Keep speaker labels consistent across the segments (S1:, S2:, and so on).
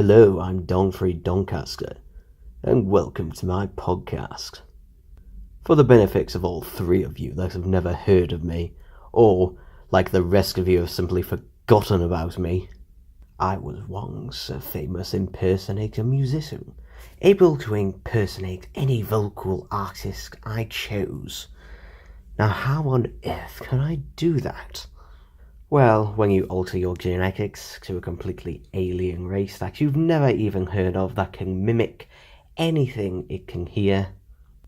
S1: Hello, I'm Donfrey Doncaster, and welcome to my podcast. For the benefits of all three of you that have never heard of me, or, like the rest of you, have simply forgotten about me, I was once a famous impersonator musician, able to impersonate any vocal artist I chose. Now, how on earth can I do that? Well, when you alter your genetics to a completely alien race that you've never even heard of that can mimic anything it can hear,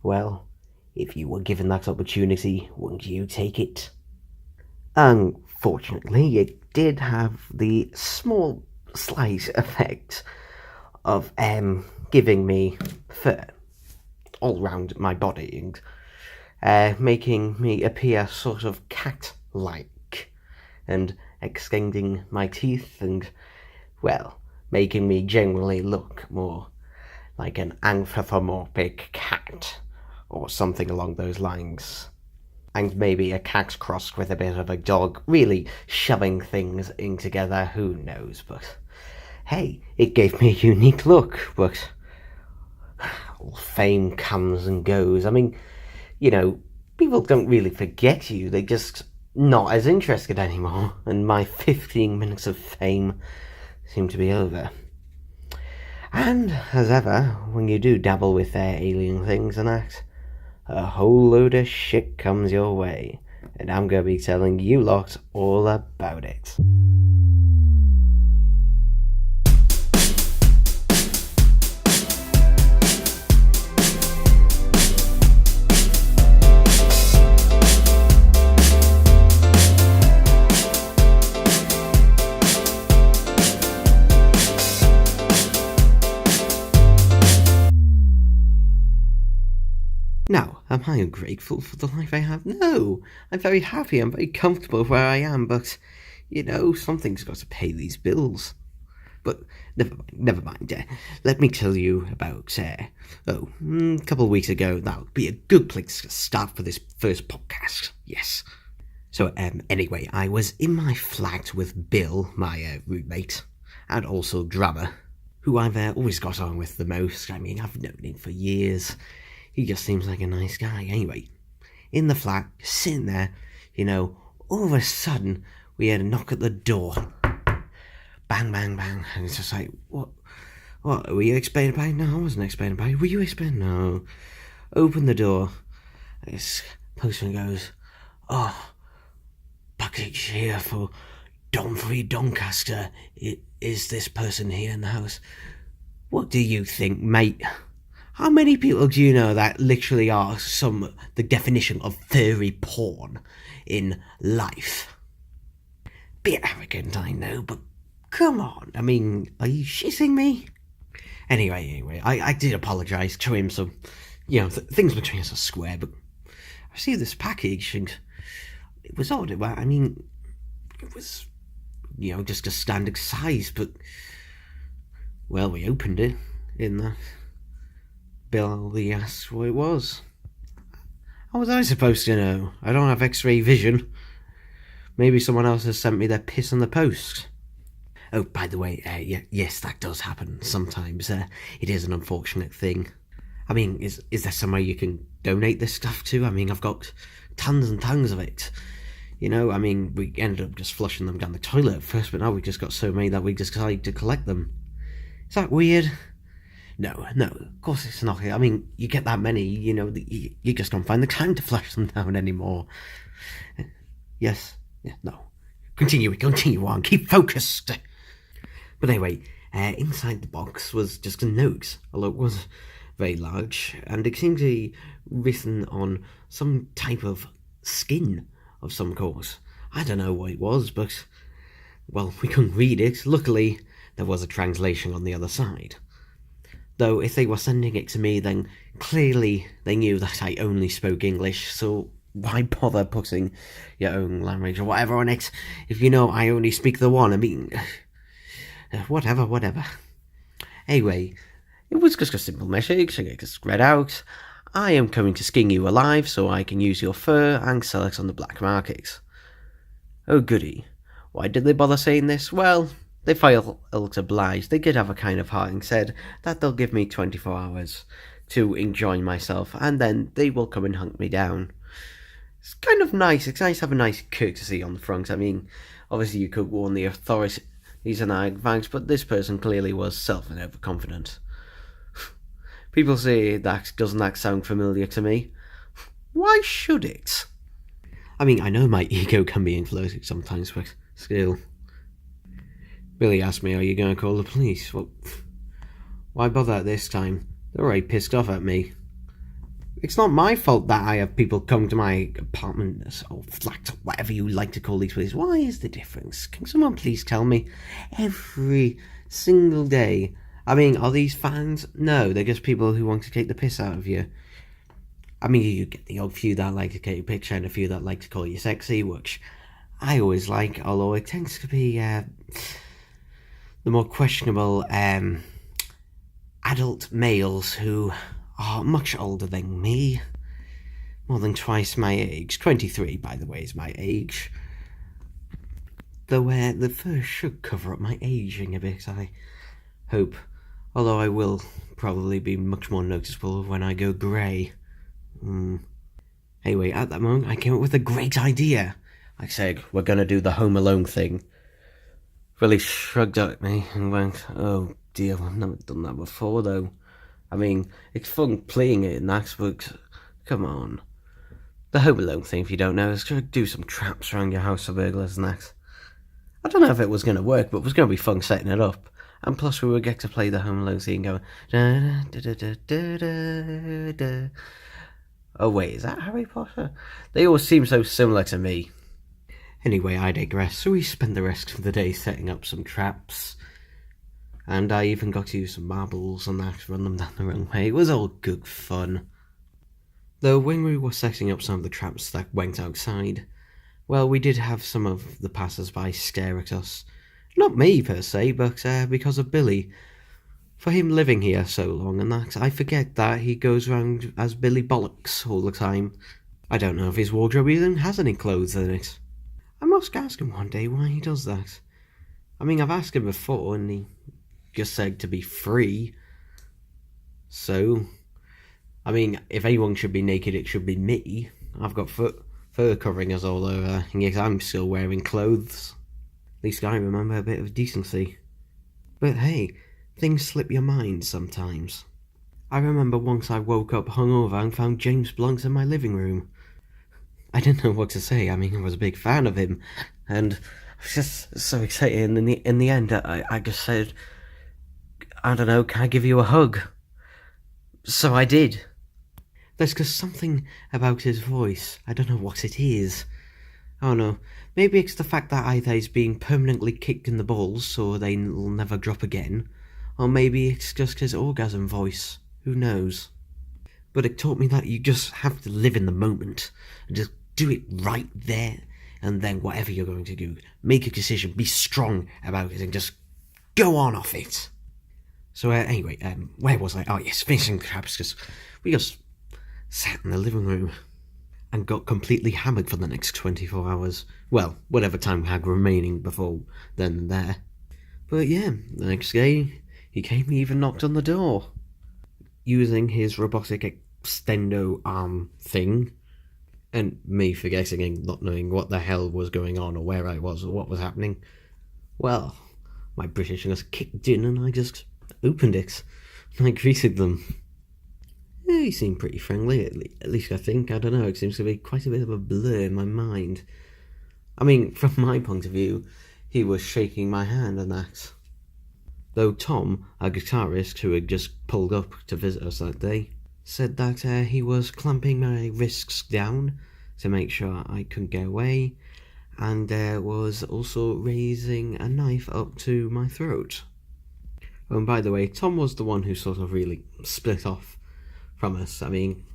S1: well, if you were given that opportunity, wouldn't you take it? Unfortunately, it did have the slight effect of giving me fur all round my body and making me appear sort of cat-like, and extending my teeth and, well, making me generally look more like an anthropomorphic cat, or something along those lines. And maybe a cat crossed with a bit of a dog, really shoving things in together, who knows, but hey, it gave me a unique look, but all fame comes and goes. I mean, people don't really forget you, they just not as interested anymore, and my 15 minutes of fame seem to be over. And, as ever, when you do dabble with their alien things and that, a whole load of shit comes your way, and I'm going to be telling you lot all about it. Now, am I ungrateful for the life I have? No, I'm very happy, I'm very comfortable where I am, but, something's got to pay these bills. But, never mind. Let me tell you about, a couple of weeks ago. That would be a good place to start for this first podcast, yes. So, anyway, I was in my flat with Bill, my roommate, and also drummer, who I've always got on with the most. I mean, I've known him for years. He just seems like a nice guy. Anyway, in the flat, sitting there, all of a sudden, we had a knock at the door. Bang, bang, bang. And it's just like, what? Were you explaining about it? No, I wasn't explaining about it. Were you explaining? No. Open the door. This postman goes, package here for Donfrey Doncaster. Is this person here in the house? What do you think, mate? How many people do you know that literally are the definition of furry porn in life? Bit arrogant, I know, but come on. I mean, are you shitting me? Anyway, I did apologise to him, so, things between us are square, but I received this package, and it was odd. I mean, it was, just a standard size, but, well, we opened it in the Bill asked what it was. How was I supposed to know? I don't have X-ray vision. Maybe someone else has sent me their piss in the post. Oh, by the way, yes, that does happen sometimes. It is an unfortunate thing. I mean, is there somewhere you can donate this stuff to? I mean, I've got tons and tons of it. I mean, we ended up just flushing them down the toilet at first, but now we've just got so many that we just decided to collect them. Is that weird? No, of course it's not. I mean, you get that many, you just don't find the time to flush them down anymore. Yes, yeah, no. Continue on, keep focused. But anyway, inside the box was just a note, although it was very large, and it seemed to be written on some type of skin of some sort. I don't know what it was, but, well, we couldn't read it. Luckily, there was a translation on the other side. Though if they were sending it to me, then clearly they knew that I only spoke English, so why bother putting your own language or whatever on it if I only speak the one? I mean, whatever. Anyway, it was just a simple message. I just read out, I am coming to skin you alive so I can use your fur and sell it on the black market. Oh goody. Why did they bother saying this? Well, They felt obliged. They did have a kind of heart and said that they'll give me 24 hours to enjoy myself, and then they will come and hunt me down. It's kind of nice. It's nice to have a nice courtesy on the front. I mean, obviously you could warn the authorities in advance, but this person clearly was self and overconfident. People say doesn't that sound familiar to me? Why should it? I mean, I know my ego can be inflated sometimes, but still. Billy asked me, are you going to call the police? Well, why bother at this time? They're already pissed off at me. It's not my fault that I have people come to my apartment or flat or whatever you like to call these places. Why is the difference? Can someone please tell me? Every single day. I mean, are these fans? No, they're just people who want to take the piss out of you. I mean, you get the odd few that like to take a picture and a few that like to call you sexy, which I always like, although it tends to be the more questionable adult males who are much older than me. More than twice my age. 23, by the way, is my age. Though the fur should cover up my aging a bit, I hope. Although I will probably be much more noticeable when I go grey. Anyway, at that moment, I came up with a great idea. I said, we're going to do the Home Alone thing. Billy shrugged at me and went, oh dear, I've never done that before though. I mean, it's fun playing it in that, but come on. The Home Alone thing, if you don't know, is going to do some traps around your house for burglars and that. I don't know if it was going to work, but it was going to be fun setting it up. And plus we would get to play the Home Alone thing going, da, da, da, da, da, da. Oh wait, is that Harry Potter? They all seem so similar to me. Anyway, I digress. So we spent the rest of the day setting up some traps. And I even got to use some marbles and that to run them down the wrong way. It was all good fun. Though when we were setting up some of the traps that went outside, well, we did have some of the passers-by stare at us. Not me, per se, but because of Billy. For him living here so long and that, I forget that he goes around as Billy Bollocks all the time. I don't know if his wardrobe even has any clothes in it. I must ask him one day why he does that. I mean, I've asked him before, and he just said to be free. So, I mean, if anyone should be naked, it should be me. I've got fur covering us all over, and yet I'm still wearing clothes. At least I remember a bit of decency. But hey, things slip your mind sometimes. I remember once I woke up hungover and found James Blunt in my living room. I didn't know what to say. I mean, I was a big fan of him, and I was just so excited. And in the end, I just said, I don't know, can I give you a hug? So I did. There's just something about his voice. I don't know what it is. Oh no, maybe it's the fact that either he's being permanently kicked in the balls so they'll never drop again, or maybe it's just his orgasm voice. Who knows? But it taught me that you just have to live in the moment and just do it right there and then. Whatever you're going to do, make a decision, be strong about it, and just go on off it. So anyway, where was I? Oh yes, finishing traps, because we just sat in the living room and got completely hammered for the next 24 hours. Well, whatever time we had remaining before then and there. But yeah, the next day he came and even knocked on the door using his robotic extendo arm thing. And me forgetting and not knowing what the hell was going on or where I was or what was happening. Well, my Britishness kicked in and I just opened it. And I greeted them. Yeah, he seemed pretty friendly, at least I think. I don't know, it seems to be quite a bit of a blur in my mind. I mean, from my point of view, he was shaking my hand and that. Though Tom, our guitarist, who had just pulled up to visit us that day, said that he was clamping my wrists down to make sure I couldn't get away, and was also raising a knife up to my throat. Oh, and by the way, Tom was the one who sort of really split off from us. I mean,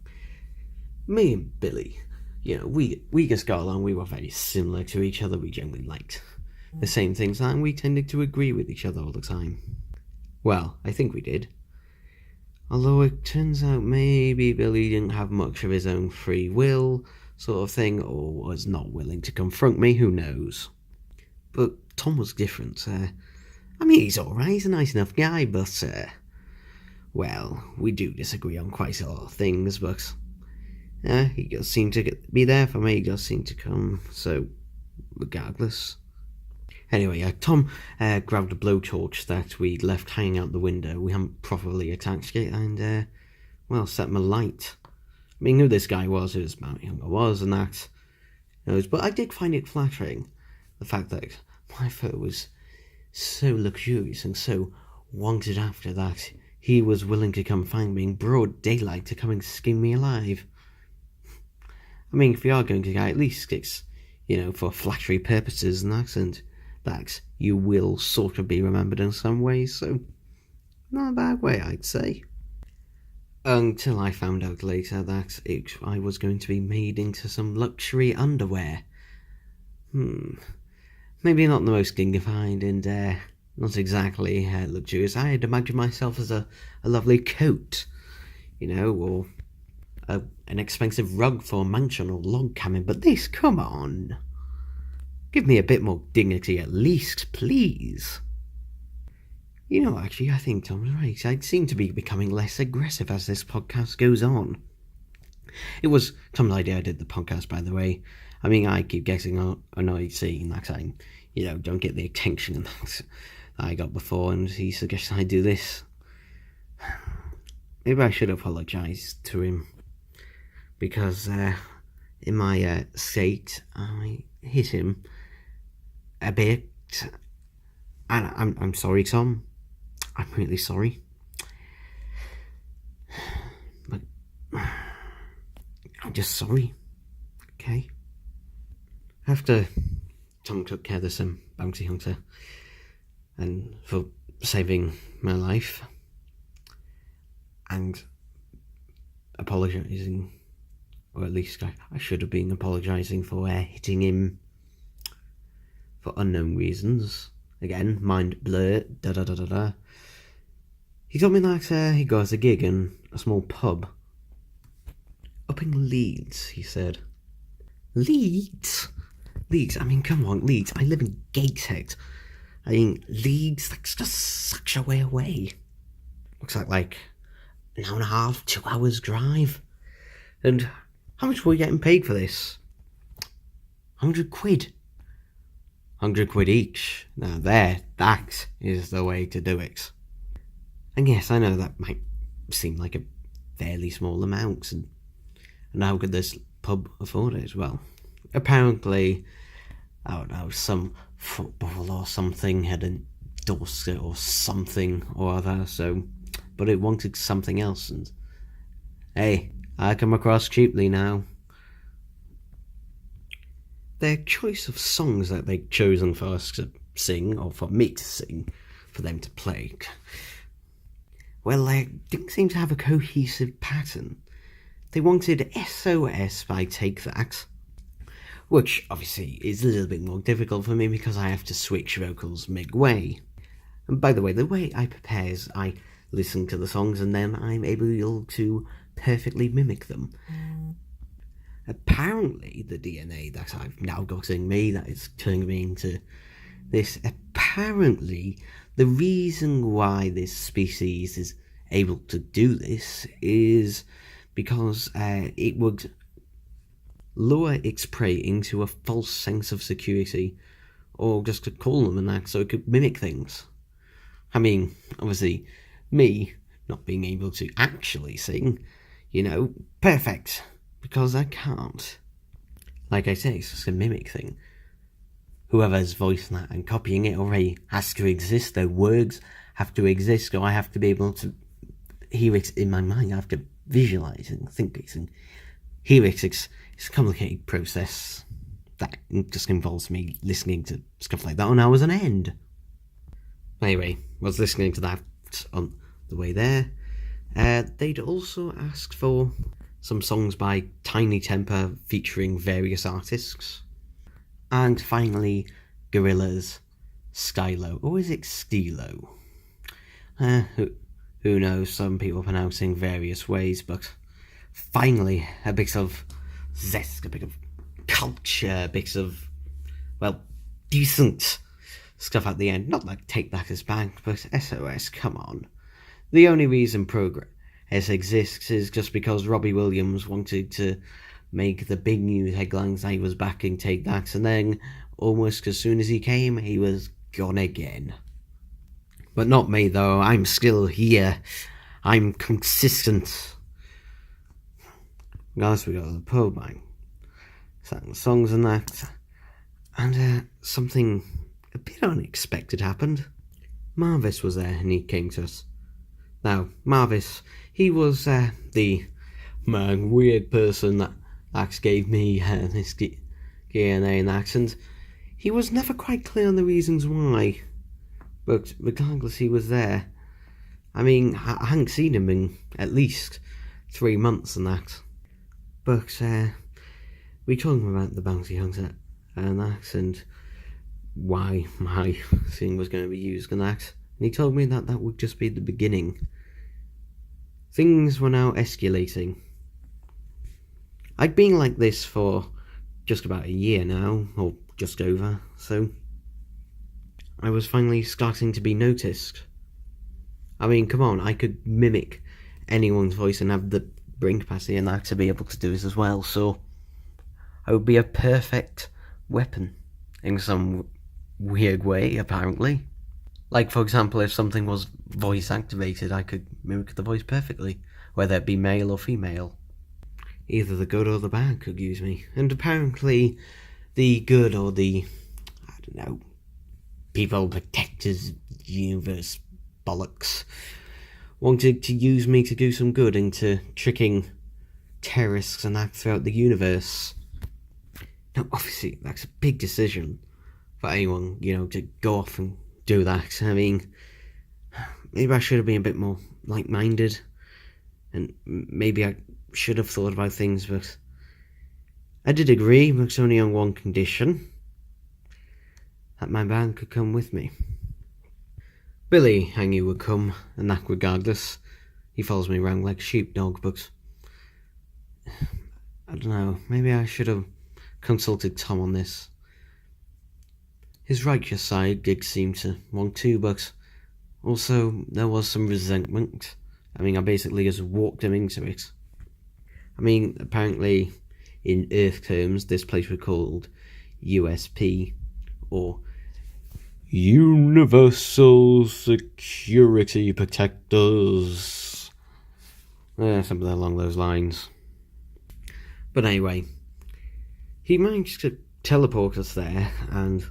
S1: me and Billy, you know, we just got along. We were very similar to each other. We generally liked the same things, and we tended to agree with each other all the time. Well, I think we did. Although it turns out maybe Billy didn't have much of his own free will, sort of thing, or was not willing to confront me, who knows. But Tom was different. I mean, he's alright, he's a nice enough guy, but, well, we do disagree on quite a lot of things, but he does seem to be there for me, he does seem to come, so regardless. Anyway, Tom grabbed a blowtorch that we'd left hanging out the window. We hadn't properly attached it, and, well, set him alight. I mean, who this guy was, who his amount young I was, and that, but I did find it flattering, the fact that my foe was so luxurious and so wanted after that he was willing to come find me in broad daylight to come and skin me alive. I mean, if we are going to die, at least it's, for flattery purposes and that you will sort of be remembered in some way, so not a bad way, I'd say. Until I found out later that I was going to be made into some luxury underwear. Maybe not the most dignified and not exactly luxurious. I had imagined myself as a lovely coat, or an expensive rug for a mansion or log cabin, but this, come on. Give me a bit more dignity at least, please. Actually, I think Tom's right. I seem to be becoming less aggressive as this podcast goes on. It was Tom's idea I did the podcast, by the way. I mean, I keep getting annoyed seeing that I, don't get the attention that I got before, and he suggested I do this. Maybe I should apologise to him, because in my state, I hit him a bit, and I'm sorry, Tom. I'm really sorry. But I'm just sorry. Okay? After Tom took care of some bounty hunter and for saving my life and apologising, or at least I should have been apologising for hitting him for unknown reasons. Again, mind blur, da-da-da-da-da. He told me that he got a gig in a small pub. Up in Leeds, he said. Leeds? Leeds, I mean, come on, Leeds. I live in Gateshead. I mean, Leeds, that's just such a way away. Looks like an hour and a half, 2 hours drive. And how much were we getting paid for this? 100 quid. 100 quid each. Now that is the way to do it. And yes, I know that might seem like a fairly small amount, and how could this pub afford it? Well, apparently, I don't know, some football or something had endorsed it or something or other, but it wanted something else, and hey, I come across cheaply now. Their choice of songs that they'd chosen for us to sing, or for me to sing, for them to play, well, they didn't seem to have a cohesive pattern. They wanted SOS by Take That, which obviously is a little bit more difficult for me because I have to switch vocals midway. And by the way I prepare is I listen to the songs and then I'm able to perfectly mimic them. Apparently, the DNA that I've now got in me, that is turning me into this, apparently, the reason why this species is able to do this is because it would lure its prey into a false sense of security, or just to call them and that, so it could mimic things. I mean, obviously, me not being able to actually sing, perfect. Because I can't. Like I say, it's just a mimic thing. Whoever's voicing that and copying it already has to exist. Their words have to exist, or I have to be able to hear it in my mind. I have to visualise and think it and hear it. It's a complicated process that just involves me listening to stuff like that on hours on end. Anyway, I was listening to that on the way there. They'd also asked for some songs by Tiny Temper featuring various artists. And finally, Gorillaz, Stylo. Or is it Stilo? Who knows, some people pronouncing various ways, but finally, a bit of zest, a bit of culture, a bit of, well, decent stuff at the end. Not like Take That as Bank, but SOS, come on. The only reason progress exists is just because Robbie Williams wanted to make the big news headlines that he was backing Take That, and then almost as soon as he came, he was gone again. But not me, though. I'm still here. I'm consistent. Guys, we got to the pub, man. Sang songs and that. And something a bit unexpected happened. Marvis was there and he came to us. Now, Marvis, he was the weird person that gave me this DNA and accent. He was never quite clear on the reasons why, but regardless, he was there. I mean, I hadn't seen him in at least 3 months and that. But we told him about the bounty hunter and that, and why my thing was going to be used and that. And he told me that that would just be the beginning. Things were now escalating. I'd been like this for just about a year now, or just over, so I was finally starting to be noticed. I mean, come on, I could mimic anyone's voice and have the brain capacity and that to be able to do this as well, so I would be a perfect weapon in some weird way, apparently. Like, for example, if something was voice activated, I could mimic the voice perfectly, whether it be male or female. Either the good or the bad could use me, and apparently the good or the, I don't know, people protectors universe bollocks wanted to use me to do some good into tricking terrorists and that throughout the universe. Now, obviously, that's a big decision for anyone, to go off and do that. I mean, maybe I should have been a bit more like-minded, and maybe I should have thought about things, but I did agree, but it's only on one condition: that my band could come with me. Billy, I knew, would come, and that regardless. He follows me around like a sheepdog, but I don't know, maybe I should have consulted Tom on this. His righteous side did seem to want to, but also there was some resentment. I mean, I basically just walked him into it. I mean, apparently, in Earth terms, this place was called USP, or Universal Security Protectors. Something along those lines. But anyway, he managed to teleport us there, and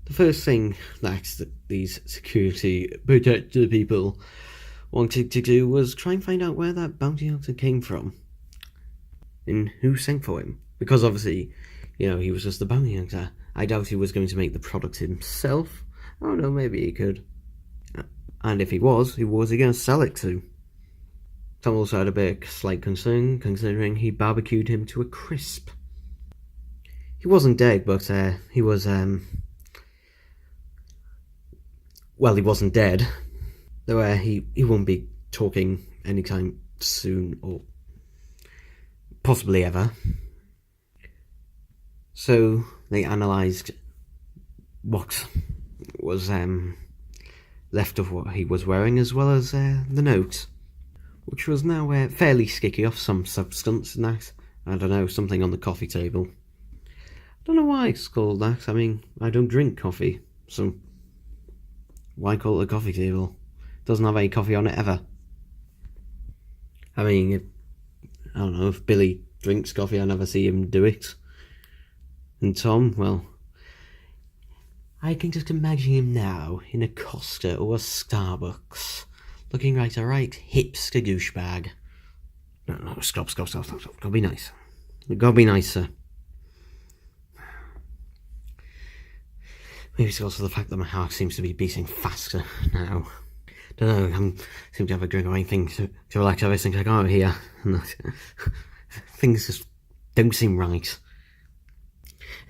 S1: the first thing that these security protector people wanted to do was try and find out where that bounty hunter came from and who sent for him. Because obviously, he was just the bounty hunter. I doubt he was going to make the product himself. I don't know, maybe he could. And if he was, who was he going to sell it to? Tom also had a bit of slight concern, considering he barbecued him to a crisp. He wasn't dead, but he was, well, he wasn't dead. Though he won't be talking anytime soon, or possibly ever. So they analysed what was left of what he was wearing, as well as the note, which was now fairly sticky off some substance and that. I don't know, something on the coffee table. I don't know why it's called that. I mean, I don't drink coffee, so why call it a coffee table? It doesn't have any coffee on it ever. I mean, I don't know, if Billy drinks coffee, I never see him do it. And Tom, well, I can just imagine him now in a Costa or a Starbucks, looking like a right hipster douchebag. No, stop. Gotta be nice. Gotta be nicer. Maybe it's also the fact that my heart seems to be beating faster now. Don't know, I seem to have a drink or anything to relax everything I go out here. And things just don't seem right.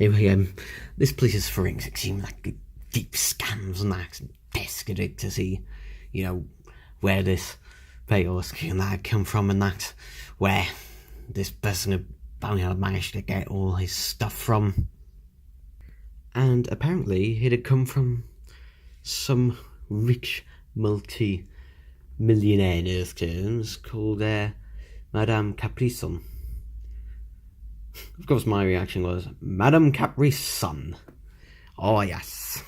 S1: Anyway, this place's forensic seemed like deep scans and that, tested to see, where this Payos and that had come from, and that, where this person had managed to get all his stuff from. And apparently it had come from some rich multi-millionaire in Earth terms called Madame Capri-Sun. Of course, my reaction was, Madame Capri-Sun. Oh, yes.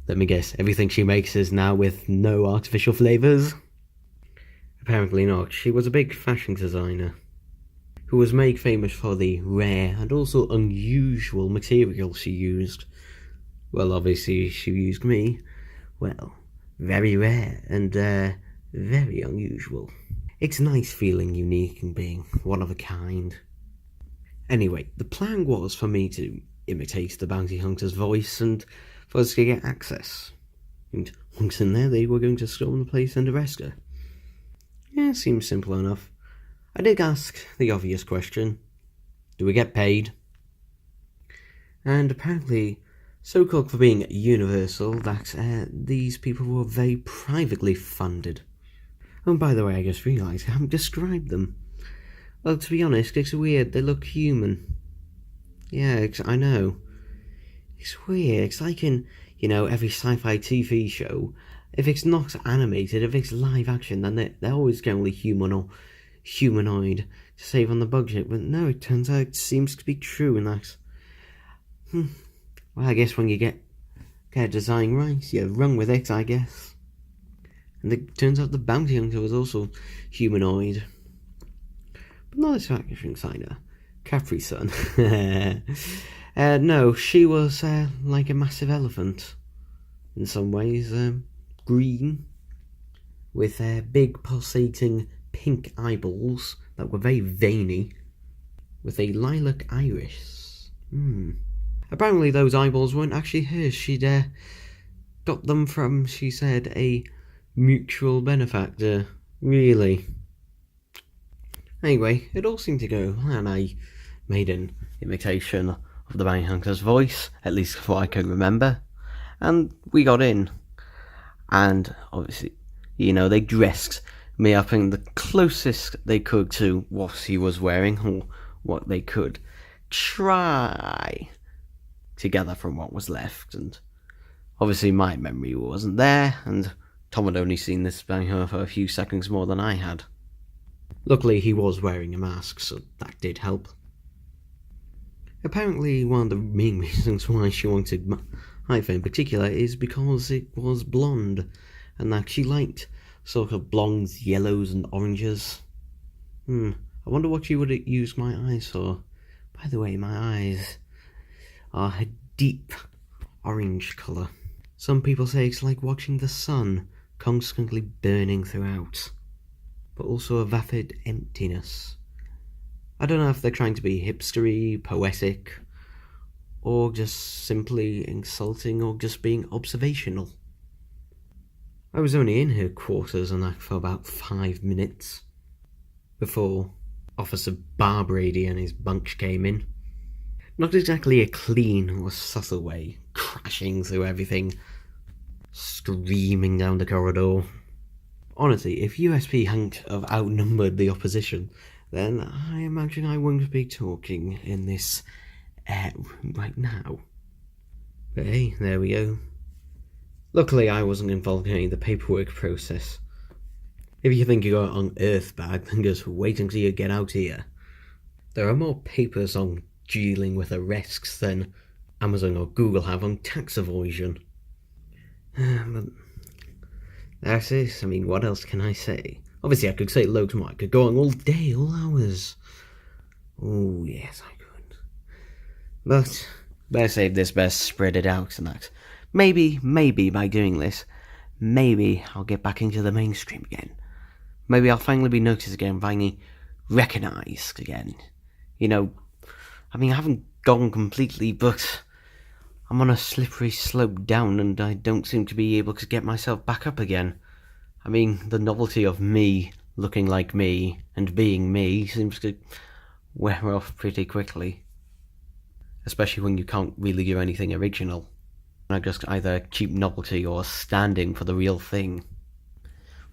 S1: Let me guess, everything she makes is now with no artificial flavours? Apparently not. She was a big fashion designer who was made famous for the rare and also unusual materials she used. Well, obviously, she used me. Well, very rare and very unusual. It's nice feeling unique and being one of a kind. Anyway, the plan was for me to imitate the bounty hunter's voice and for us to get access. And once in there, they were going to storm the place and arrest her. Yeah, seems simple enough. I did ask the obvious question, do we get paid? And apparently, so called for being universal, that these people were very privately funded. Oh, by the way, I just realised I haven't described them. Well, to be honest, it's weird, they look human. Yeah, I know. It's weird, it's like in, every sci-fi TV show. If it's not animated, if it's live action, then they're always generally human or humanoid to save on the budget. But no, it turns out it seems to be true in that. Well, I guess when you get a design right, you run with it, I guess. And it turns out the bounty hunter was also humanoid. But not this fashion designer. Capri-Sun. No, she was like a massive elephant. In some ways, green. With big pulsating pink eyeballs that were very veiny. With a lilac iris. Apparently those eyeballs weren't actually hers. She'd got them from, she said, a mutual benefactor. Really. Anyway, it all seemed to go, and I made an imitation of the bounty hunter's voice, at least what I could remember, and we got in. And obviously, they dressed me up in the closest they could to what he was wearing, or what they could try to gather from what was left. And obviously my memory wasn't there, and Tom had only seen this bounty hunter for a few seconds more than I had. Luckily, he was wearing a mask, so that did help. Apparently, one of the main reasons why she wanted Haifa in particular is because it was blonde, and that she liked sort of blondes, yellows, and oranges. I wonder what she would use my eyes for. By the way, my eyes are a deep orange colour. Some people say it's like watching the sun constantly burning throughout, but also a vapid emptiness. I don't know if they're trying to be hipstery, poetic, or just simply insulting, or just being observational. I was only in her quarters and that for about 5 minutes before Officer Barbrady and his bunch came in. Not exactly a clean or subtle way, crashing through everything, screaming down the corridor. Honestly, if USP hadn't have outnumbered the opposition, then I imagine I wouldn't be talking in this right now. But hey, there we go. Luckily, I wasn't involved in any of the paperwork process. If you think you got it on Earth bad, then just wait until you get out here. There are more papers on dealing with arrests than Amazon or Google have on tax evasion. But that's it. I mean, what else can I say? Obviously, I could say loads more. I could go on all day, all hours. Oh, yes, I could. But better save this, better spread it out and that. Maybe by doing this, maybe I'll get back into the mainstream again. Maybe I'll finally be noticed again, finally recognised again. I haven't gone completely, but I'm on a slippery slope down and I don't seem to be able to get myself back up again. The novelty of me looking like me and being me seems to wear off pretty quickly. Especially when you can't really do anything original. Just either cheap novelty or standing for the real thing.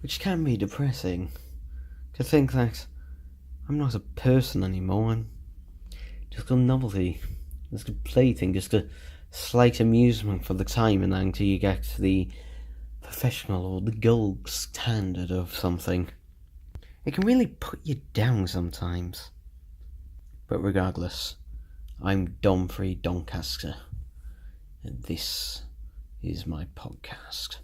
S1: Which can be depressing. To think that I'm not a person anymore, I'm just a novelty. Just a plaything, just a slight amusement for the time, and then until you get to the professional or the gold standard of something. It can really put you down sometimes. But regardless, I'm Donfrey Doncaster, and this is my podcast.